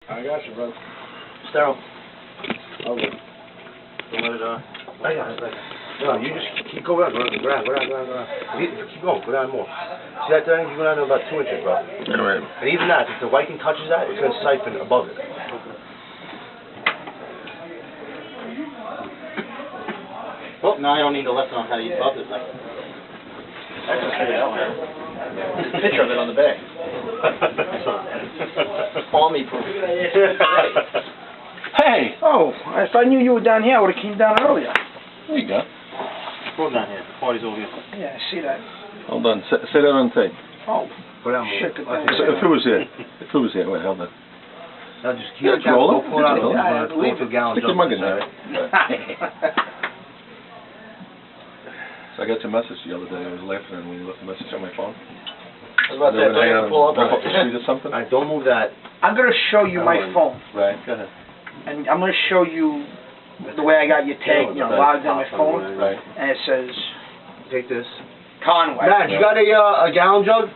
I got you, bro. Sterile. Okay. Don't let it, I got it. No, you just keep going around, go down. Keep going, go down more. See that thing? You go down to about 2 inches, bro. Alright. And even that, if the whiting touches that, it's going to siphon above it. Well, now I don't need a lesson on how to use buffers. I just figured it out, man. There's a picture of it on the back. Army proof. Hey! Oh, if I knew you were down here, I would have came down earlier. There you go. We're down here. The party's over here. Yeah, I see that. Hold on. Say that on tape. Oh, Go down more. shit. Good thing. So if it was here. If it was here. Wait, hold on. Now just keep Yeah, it down. roll it. Go pull it out. Yeah, Go to a gallon. Stick your mug in there. Alright? So I got your message the other day. I was laughing when you left a message on my phone. I was about to say, I thought you had to pull up on the street or something? Alright, don't move that. I'm going to show you my phone. Right, go ahead. And I'm going to show you the way I got your tag, you know, logged on my phone. Right. And it says Take this. Conway. Matt, you got a gallon jug?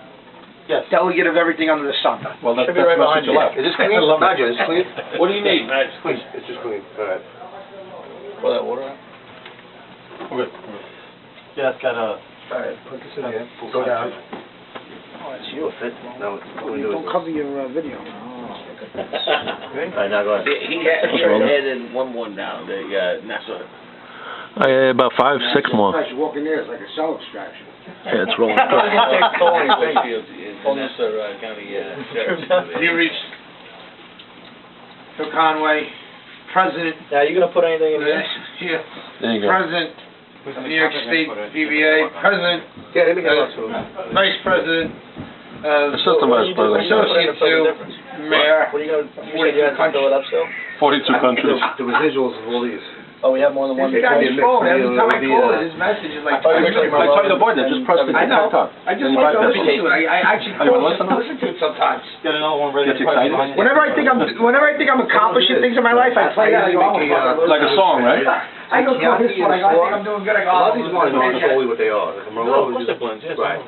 Yes. Delegate of everything under the sun. Well, that's Should be right behind you. left. Is this clean? Imagine, is this clean? What do you need? It's clean. It's just clean. Alright. Pour that water out? Okay. Yeah, it's got a... Alright, put this in here. Go down. Oh, that's you. No, Don't cover your video. Alright, now go ahead. He added one more now. That's what. About 5, 6 more. You walk in there, it's like a cell extraction. Yeah, it's rolling. You reached. Phil Conway, President. Now, you going to put anything in here? Here. There you go. President of New York State DBA, President, Yeah, let me get that. Vice President, Assistant Vice President. Associate to Mayor, What are you going to... You said you had to fill it up still? 42 countries. The residuals of all these. Oh, we have more than one. This guy's phone, every time I call it, his message is like... I tell you the board, just press the I know. TikTok. I just And you like to bypass listen it. to it. I actually Oh, you call wanna it to listen to it sometimes. Get another one ready. Gets you excited? Whenever I think I'm accomplishing things in my life, I play that. I go, oh, Like a song, right? I go, oh, this one, I go, I think I'm doing good. I go, A lot oh, of these ones aren't totally what they are. Like a Merlot is just blends. right.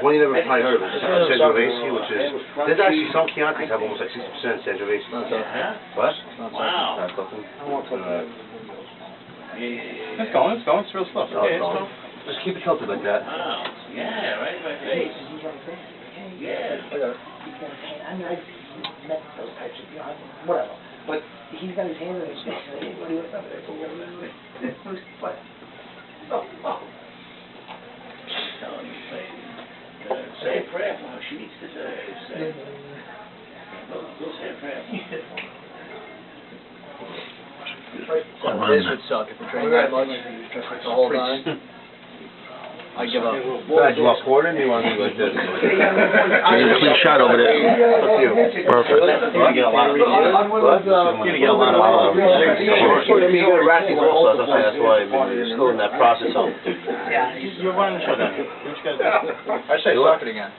One you never probably heard of is Sangiovese, which is there's actually some Chiantis have almost like 60% Sangiovese. What? Wow. That's nothing. It's going. It's real stuff. No, it's fine. Just keep it tilted like that. Wow. Yeah, right in my face. Yeah. I mean, I've met those types of guys, whatever. But he's got his hand in his face. Say a prayer for her. She needs to say. Go say a prayer for her. This would suck if we trained that much. The whole time. I give up. Brad, you want poured or do you want to do like this? Clean shot over there. Up to you. Perfect. You're going to get a lot of What? You're going to get a lot of I mean, you got Rasmus also, that's why you're still in that process of... Yeah, you're running the show down here. Do what you got to do. I say suck it again.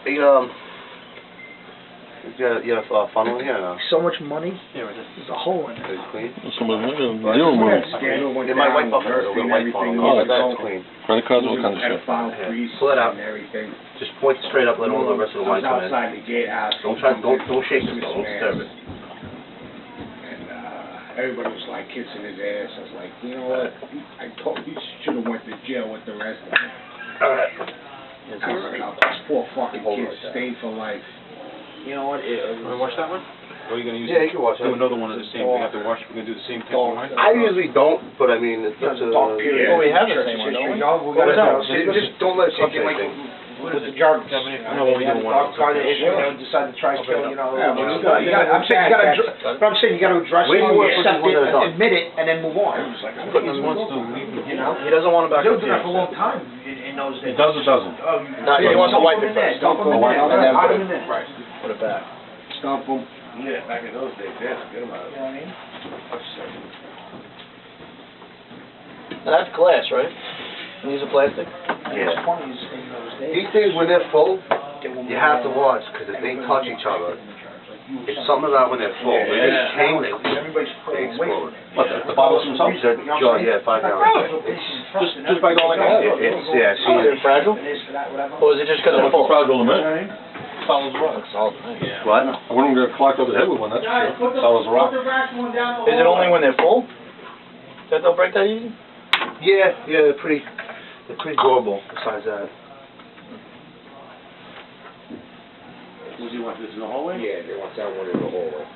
You have a funnel in here or no? So much money, Yeah, right there. there's a hole in it. Is it clean? Zero move. It might wipe off a little bit white funnel. Oh, That's clean. Credit cards, all kinds of shit. Pull it out. Just point it straight up, let all the rest of the wine come in. Outside the gatehouse. Don't shake this though, don't disturb it. And everybody was like kissing his ass. I was like, you know what? I told you should have went to jail with the rest of them. Alright. I was like, those poor fucking kids stayed for life. You know what? Want to watch that one? Or are you going to use Yeah, you can watch do it. another one of the same? We have to watch. We're going to do the same thing. I usually don't, but I mean, it's a... Well, we have the same one, don't we? Just don't let it touch anything. With the jar. I know when we do one. Decide to try kill, you know. Yeah, but I'm saying you got to address it, accept it, admit it, and then move on. He wants to leave. You know? He doesn't want to back He'll up do that for a here. long time in those days. It does or doesn't? He wants to wipe it first. Dump him in there. Hide him in there. Right. Put it back. Stomp them. Yeah, back in those days, yeah, get them out of You know what I mean? Now that's glass, right? And these are plastic? Yeah. 20s in those days. These things, when they're full, you have to watch, because if they touch each other, it's something about when they're full. When they change, they explode. What, the bottles themselves? These are jar, yeah, 5 gallons. Just by going like that? Yeah, Oh, see, they're fragile? Or is it just because they're full? Fragile a minute. solid as a rock. Solid. Yeah. What? I wouldn't get clocked over the head with one, that's for sure. Solid as a rock. Is it only when they're full that they'll break that easy? Yeah, they're pretty durable, besides that. Would you want this in the hallway? Yeah, they want that one in the hallway.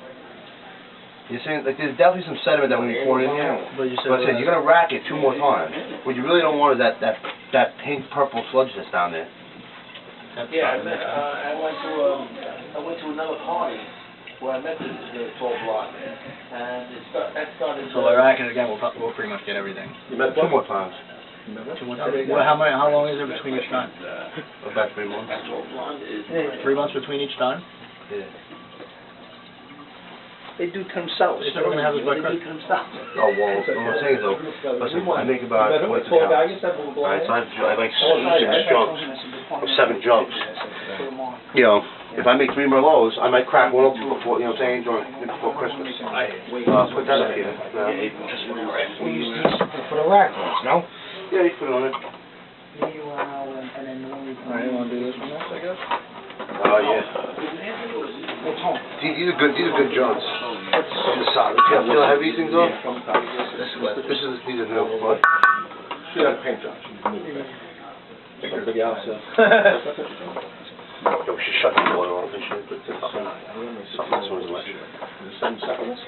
You're saying, like, there's definitely some sediment that when you pour it in here, But you but I said, you're gonna rack it 2 more times. What you really don't want is that pink purple sludge that's down there. Yeah, I went to another party where I met the tall block, and that started. So by racking it again, we'll pretty much get everything. You met 2 more times. 2 more times? Well, how long is it between each time? About 3 months. That tall blonde is. 3 months between each time? Yeah. They do it to themselves. They said we're gonna have this by They do it to themselves. Oh, well, what I'm saying though, listen, I make about 20 accounts. Alright, so I have like 6 jugs, or 7 jugs. You know, if I make 3 Merlots, I might crack one or 2 before, you know what I'm saying, before Christmas. Put that up here. We used these for the rack ones, no? Yeah, you put it on it. And then the one we. Alright, you wanna do this one next, I guess? Oh, yeah. These are good jugs. These are solid. See how heavy these things are? These are new. What? She had a paint job, she's moving. Big house, Yo, we should shut the water off and shit. Something that's always left. Send seconds?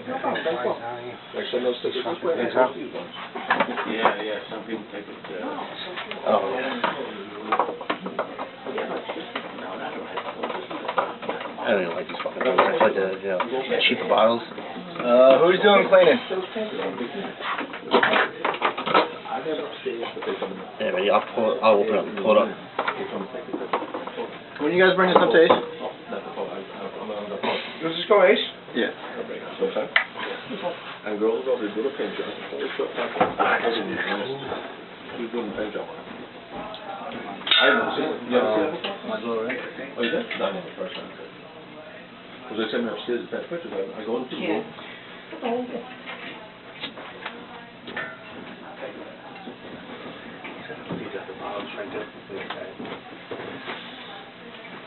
Like send those stickers this way? Exactly. Yeah, some people take it. Oh. I don't even like these fucking things. It's like the cheaper bottles. Who's doing cleaning? Yeah, ready? I'll open it up and pull it up. When you guys bring this up to Ace? Does this go Ace? Yeah. Okay. And girls go, they do the paint job. Who's doing the paint job? I haven't seen it. You haven't seen it before? Might as well, right? Oh, you did? No, the first time. Because they sent me upstairs to take pictures. I go into the room.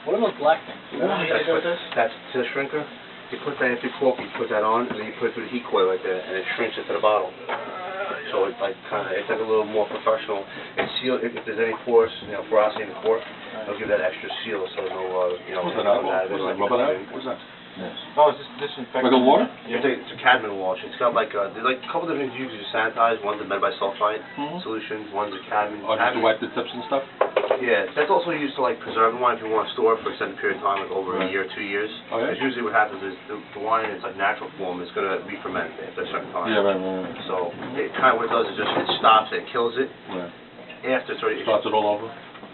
What are those black things? That's the shrinker. You put that, if you cork, you put that on, and then you put it through the heat coil right there, and it shrinks it to the bottle. So it's like it's like a little more professional. It's sealed if there's any pores, porosity in the cork. It'll give that extra seal, so no, What's that out? out of it. What's that, rubber out? What's that? Oh, is this disinfectant? Regular water? It's a cadmium wash. It's got like there's like a couple different things you use to sanitize. One's a metabisulfite solution. One's a cadmium. Oh, just to wipe the tips and stuff? Yeah, that's also used to like preserve the wine if you want to store it for an extended period of time, like over a year, 2 years. Oh, yeah? Because usually what happens is the wine in its like natural form is going to re-ferment after a certain time. Yeah, right. So it kind of what it does is just it stops it, kills it. Yeah. After sort of Starts it all over?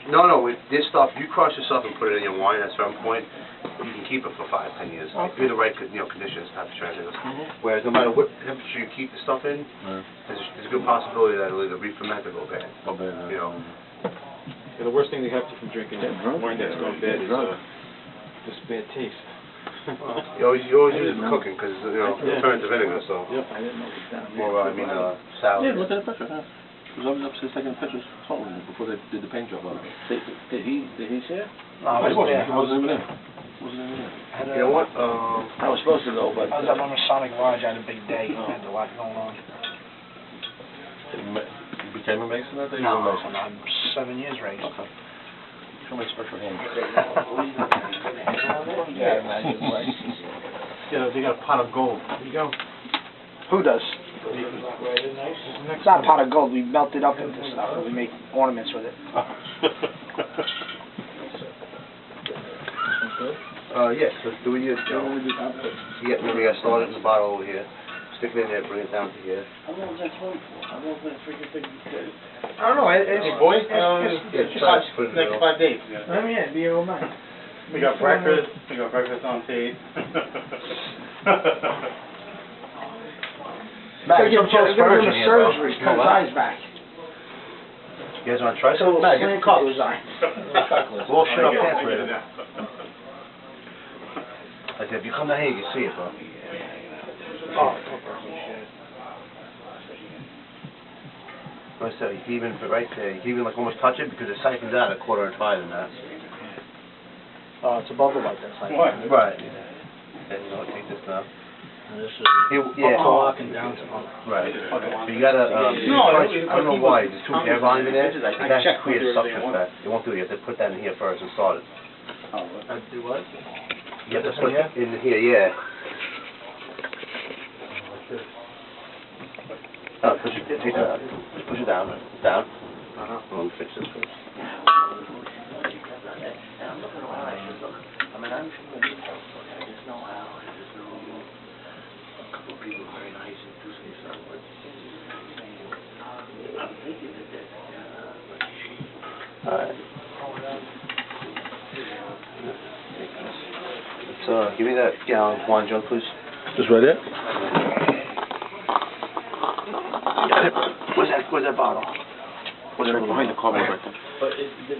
No, with this stuff, you crush this stuff and put it in your wine at a certain point, you can keep it for 5-10 years. If you're in the right conditions to have the transit. Whereas no matter what temperature you keep the stuff in, there's a good possibility that it'll either re-ferment or go bad. You know. Yeah, the worst thing they have to from drinking wine that's gone bad is just bad taste. You always use it for cooking because it turns to vinegar, so. Yep. I didn't know it was down there. More, salad. Yeah, look at the picture. He was always upstairs taking pictures before they did the paint job on it. Did he see it? No, he wasn't even there. You know what? I was supposed to go, but. I was up on the Sonic Lodge, I had a big day, had a lot going on. You became a Mason that day? No, You were a Mason? I'm 7 years raised. Okay. Show me special hands. Yeah, imagine, right? Yeah, they got a pot of gold. There you go. Who does? It's not a pot of gold, we melt it up into stuff, and we make ornaments with it. Yes, let's do it. Maybe I start it in the bottle over here, stick it in there, bring it down to here. How long was that for? How long was that freaking thing? I don't know, Hey, boys, It's nice. Put it in the next middle. 5 days. I mean, yeah, be a real man. We got breakfast on tape. Gotta give him a Spurgeon here, bro. surgery, cut his eyes back. You guys want to try So some? Matt, get cut his eye. Well, shut up, pants later. Like if you come down here, you can see it, bro. Oh, Like I said, you can even, right there, you can even like almost touch it because it siphons out 1/4 inch higher than that. It's a bubble like this. Like Right. And you know what, take this now. And this is Yeah. up to lock and down to lock. Right. But you gotta, I don't know why, there's too much air volume in there. It has to create a suction effect. It won't do it, you have to put that in here first and start it. Do what? You have to put it in here, yeah. Push it, take that out. Just push it down, down. Let me fix this first. Alright. Let's, give me that gallon wine jug, please. Just right there? Where's that bottle? What's right behind the cardboard right there?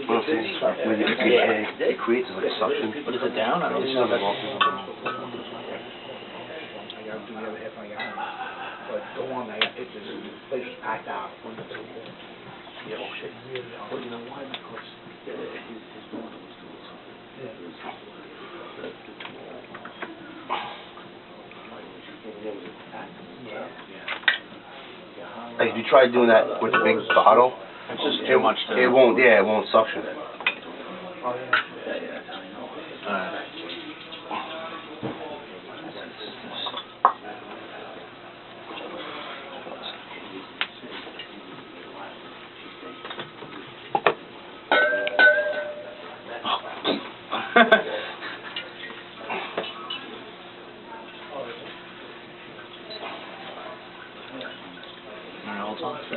Well, see, when it creates like a suction. But is it down? I don't It's know. not involved. I gotta do the other half on your own. But go on, it's just, place is packed out. Yeah, oh shit. Well, you know why? Because his daughter was doing something. Hey, if you try doing that with the big bottle, It's just too much to... it won't suction. Alright.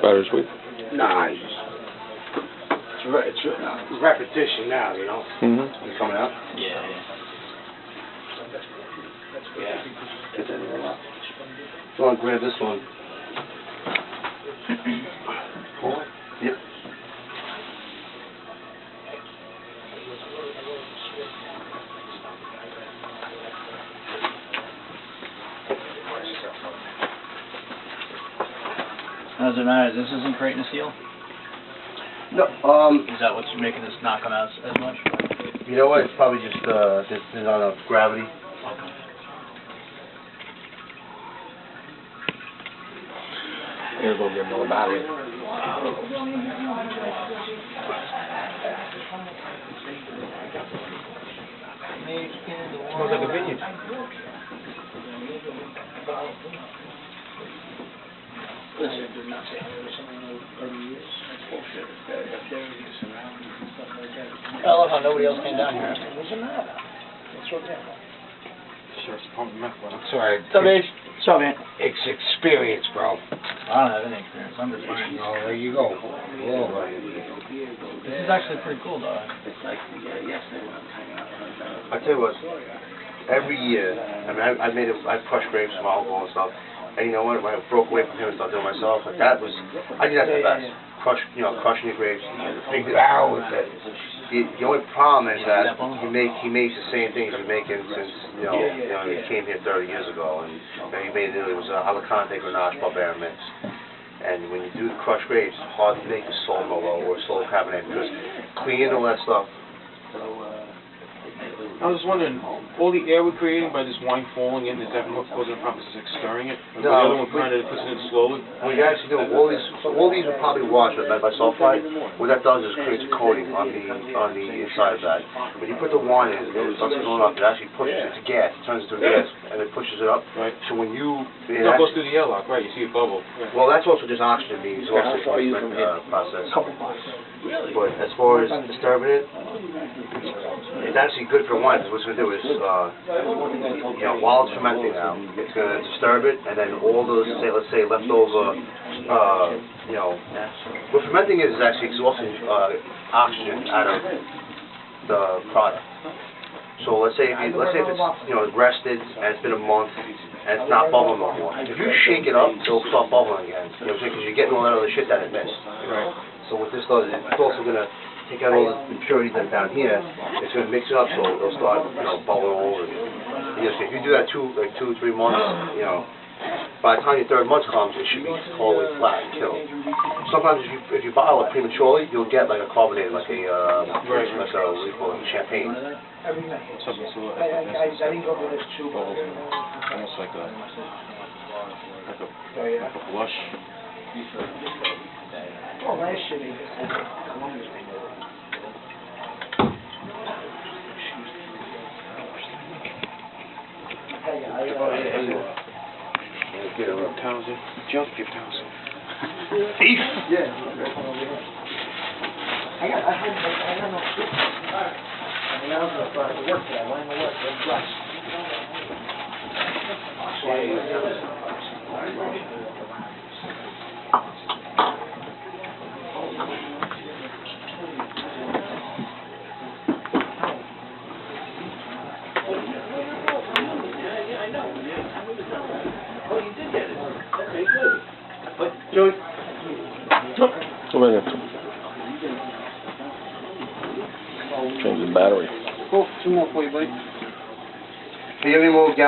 Bittersweet. Nah, it's repetition now, you know? Mm-hmm. You coming out? Yeah. Get that in there. Go on, grab this one. Yep. How does it matter? This isn't creating a seal? No, Is that what's making this not come out as much? you know what? It's probably just this is on a gravity. Okay. Here, go get another battery. Smells like a vineyard. I love how nobody else came down here. What's the matter? What's wrong there? Sheriff's Department meth lab. Sorry. What's up, Dave? What's up, man? It's experience, bro. I don't have any experience. I'm just learning. Oh, there you go. Whoa. This is actually pretty cool, though. I tell you what, every year, I mean, I crushed grapes from alcohol and stuff, and you know what, when I broke away from him and started doing it myself, like that was, I think that's the best. Crushing your grapes. Big barrel with it. The only problem is that he makes the same things he's been making since, he came here 30 years ago, and he made it was Alicante Grenache Barbera mix. And when you do the crushed grapes, it's hard to make a Sol Merlot or a Sol Cabernet because cleaning all that stuff. I was just wondering, all the air we're creating by this wine falling in, is that what causing the problem? Is it stirring it? Or No, the other one kind of puts it in slowly? What you actually do, all these are probably washed with lead bisulfite. What that does is creates a coating on the inside of that. When you put the wine in, it starts going up. It actually pushes it to gas. It turns into a gas, and it pushes it up. Right. So when you It goes through the airlock, right? You see a bubble. well, that's also just oxygen being exhausted from the process. But as far as disturbing it, it's actually good for the wine. Because what it's going to do is, while it's fermenting now, it's going to disturb it, and then all those, let's say, leftover, what fermenting is actually exhausting oxygen out of the product. So let's say if it's rested and it's been a month and it's not bubbling no more. If you shake it up, it'll start bubbling again. Because you're getting all that other shit that it missed. Right. So what this does is it's also going to take out all the impurities that are down here. It's going to mix it up so it'll start bubbling all over again. If you do that 2 or 3 months, by the time your third month comes, it should be totally flat and killed. Sometimes if you bottle it prematurely, you'll get like a carbonated, like a, what do you call it, champagne. Something so I didn't go to this too. almost like a blush. Oh, last year they did Columbus they did it. Townsend, jump your Townsend. Beef! Yeah. I got no soup. I mean, I was going to work today. I went to work. That's right. Joey? Change the battery. Cool. 2 more for you, buddy. Can you give me more gas?